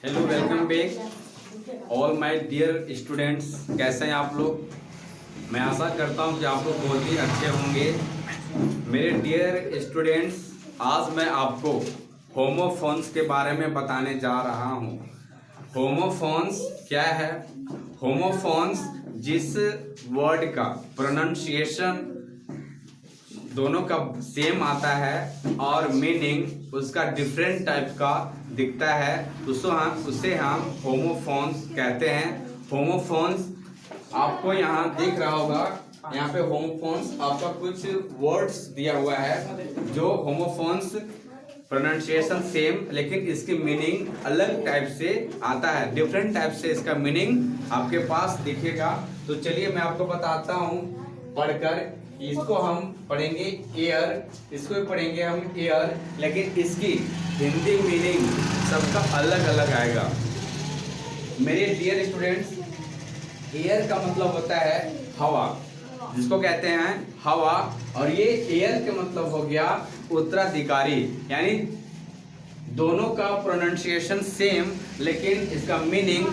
Hello, welcome back all my dear students. कैसे हैं आप लोग? मैं आशा करता हूं कि आप लोग बहुत ही अच्छे होंगे। मेरे डियर स्टूडेंट्स, आज मैं आपको होमोफोन्स के बारे में बताने जा रहा हूं। होमोफोन्स क्या है? होमोफोन्स जिस वर्ड का प्रोनाउंसिएशन दोनों का सेम आता है और मीनिंग उसका डिफरेंट टाइप का दिखता है, उसे हम होमोफोन्स कहते हैं। होमोफोन्स आपको यहाँ दिख रहा होगा, यहाँ पे होमोफोन्स आपका कुछ वर्ड्स दिया हुआ है जो होमोफोन्स प्रोनाउंसिएशन सेम लेकिन इसकी मीनिंग अलग टाइप से आता है, डिफरेंट टाइप से इसका मीनिंग आपके पास दिखेगा। तो चलिए मैं आपको बताता हूँ पढ़कर। इसको हम पढ़ेंगे एयर, इसको भी पढ़ेंगे हम एयर, लेकिन इसकी हिंदी मीनिंग सबका अलग अलग आएगा। मेरे डियर स्टूडेंट्स, एयर का मतलब होता है हवा, जिसको कहते हैं हवा, और ये एयर का मतलब हो गया उत्तराधिकारी। यानी दोनों का प्रोनाउंसिएशन सेम लेकिन इसका मीनिंग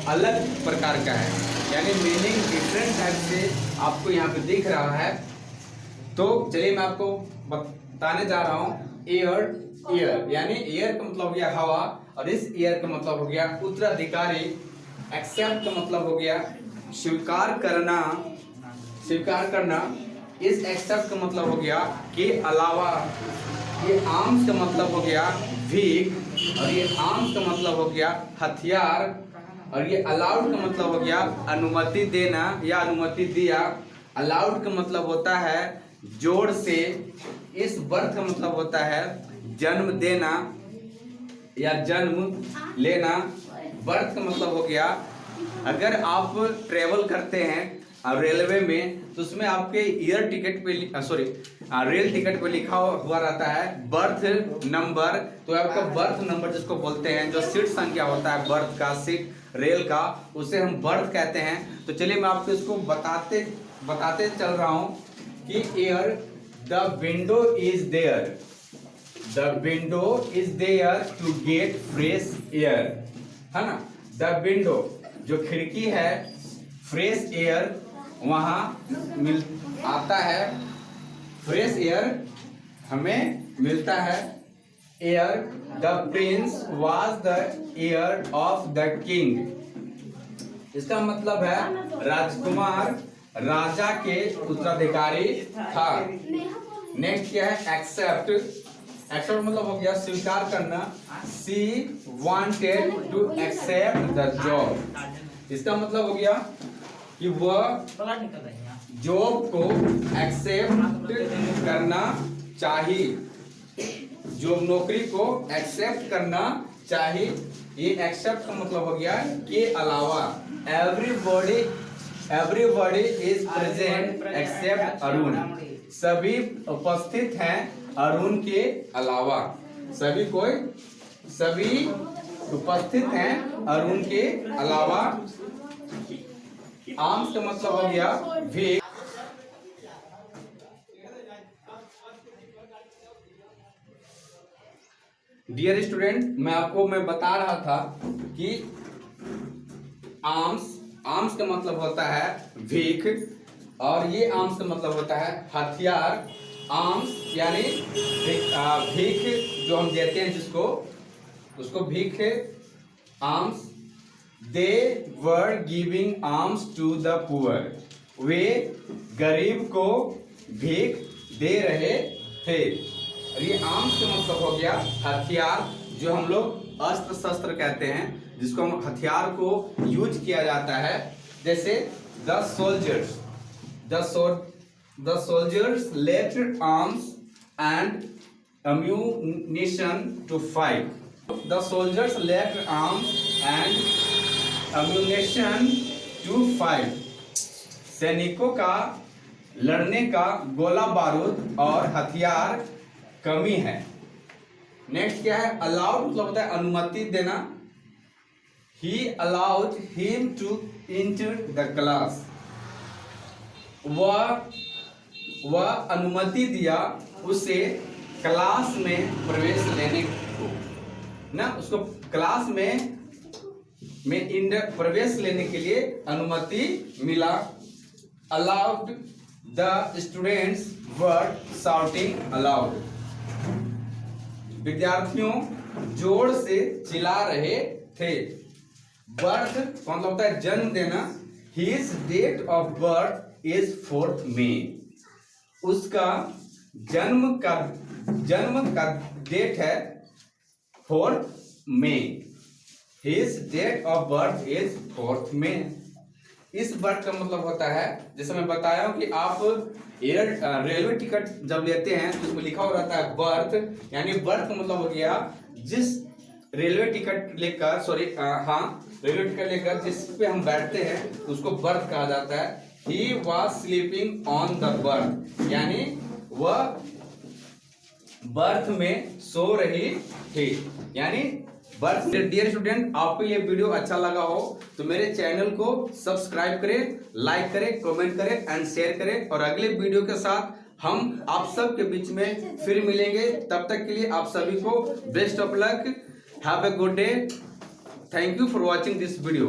अलग प्रकार का है, यानी मीनिंग डिफरेंट टाइप से आपको यहाँ पे दिख रहा है। तो चलिए मैं आपको बताने जा रहा हूँ एयर। एयर यानी एयर का मतलब हो गया हवा, और इस एयर का मतलब हो गया उत्तराधिकारी। एक्सेप्ट का मतलब हो गया स्वीकार करना, स्वीकार करना। इस एक्सेप्ट का मतलब हो गया कि अलावा। ये आर्म्स का मतलब हो गया भीख, और ये आर्म्स का मतलब हो गया हथियार, और ये अलाउड का मतलब हो गया अनुमति देना या अनुमति दिया। अलाउड का मतलब होता है जोर से। इस बर्थ का मतलब होता है जन्म देना या जन्म लेना। बर्थ का मतलब हो गया, अगर आप ट्रेवल करते हैं रेलवे में तो उसमें आपके एयर टिकट पे रेल टिकट पे लिखा हुआ रहता है बर्थ नंबर। तो आपका बर्थ नंबर जिसको बोलते हैं, जो सीट संख्या होता है बर्थ का, सीट रेल का, उसे हम बर्थ कहते हैं। तो चलिए मैं आपको इसको बताते चल रहा हूं कि air, the window is there, the window is there to get fresh air, है ना। द विंडो जो खिड़की है, फ्रेश एयर वहां मिल आता है, फ्रेश एयर हमें मिलता है। Air, the Prince was the air of the king. इसका मतलब है राजकुमार राजा के उत्तराधिकारी था। नेक्स्ट क्या है? एक्सेप्ट। एक्सेप्ट मतलब हो गया स्वीकार करना। She wanted to accept the job. इसका मतलब हो गया कि वह जॉब को एक्सेप्ट करना चाहिए, जॉब नौकरी को एक्सेप्ट करना चाहिए। ये एक्सेप्ट का मतलब हो गया के अलावा। Everybody is present except Arun. सभी उपस्थित हैं अरुण के अलावा। सभी उपस्थित हैं अरुण के अलावा। आर्म्स का मतलब हो गया भीख। डियर स्टूडेंट, मैं बता रहा था कि आर्म्स का मतलब होता है भीख, और ये आर्म्स का मतलब होता है हथियार। आर्म्स यानी भीख जो हम देते हैं जिसको, उसको भीख है। Alms, they were giving alms to the poor. वे गरीब को भीख दे रहे थे। और ये आर्म्स का मतलब हो गया हथियार, जो हम लोग अस्त्र शस्त्र कहते हैं, जिसको हम हथियार को यूज किया जाता है। जैसे the soldiers left arms and ammunition to fight. The soldiers left arms and ammunition to fight. सैनिकों का लड़ने का गोला बारूद और हथियार कमी है। नेक्स्ट क्या है? अलाउड मतलब होता है अनुमति देना। He allowed him to enter the class. वह अनुमति दिया उसे क्लास में प्रवेश लेने को, ना, उसको क्लास में में इंडिया प्रवेश लेने के लिए अनुमति मिला। Allowed the students were shouting allowed, विद्यार्थियों जोर से चिल्ला रहे थे। बर्थ मतलब होता है जन्म देना। His date of birth is 4 May, उसका जन्म का डेट है 4 मई। His date of birth is 4 May. इस बर्थ का मतलब होता है, जैसे मैं बताया हूं कि आप रेलवे टिकट जब लेते हैं तो उसमें लिखा हुआ रहता है बर्थ, यानी बर्थ का मतलब हो गया जिस रेलवे टिकट लेकर रेलवे टिकट लेकर जिस पे हम बैठते हैं उसको बर्थ कहा जाता है। He was sleeping on the birth, यानी वह बर्थ में सो रही थी, यानी बर्थ। डियर स्टूडेंट, आपको ये वीडियो अच्छा लगा हो तो मेरे चैनल को सब्सक्राइब करें, लाइक करें, कमेंट करें एंड शेयर करें। और अगले वीडियो के साथ हम आप सब के बीच में फिर मिलेंगे। तब तक के लिए आप सभी को best of luck, have a good day, thank you for watching this video.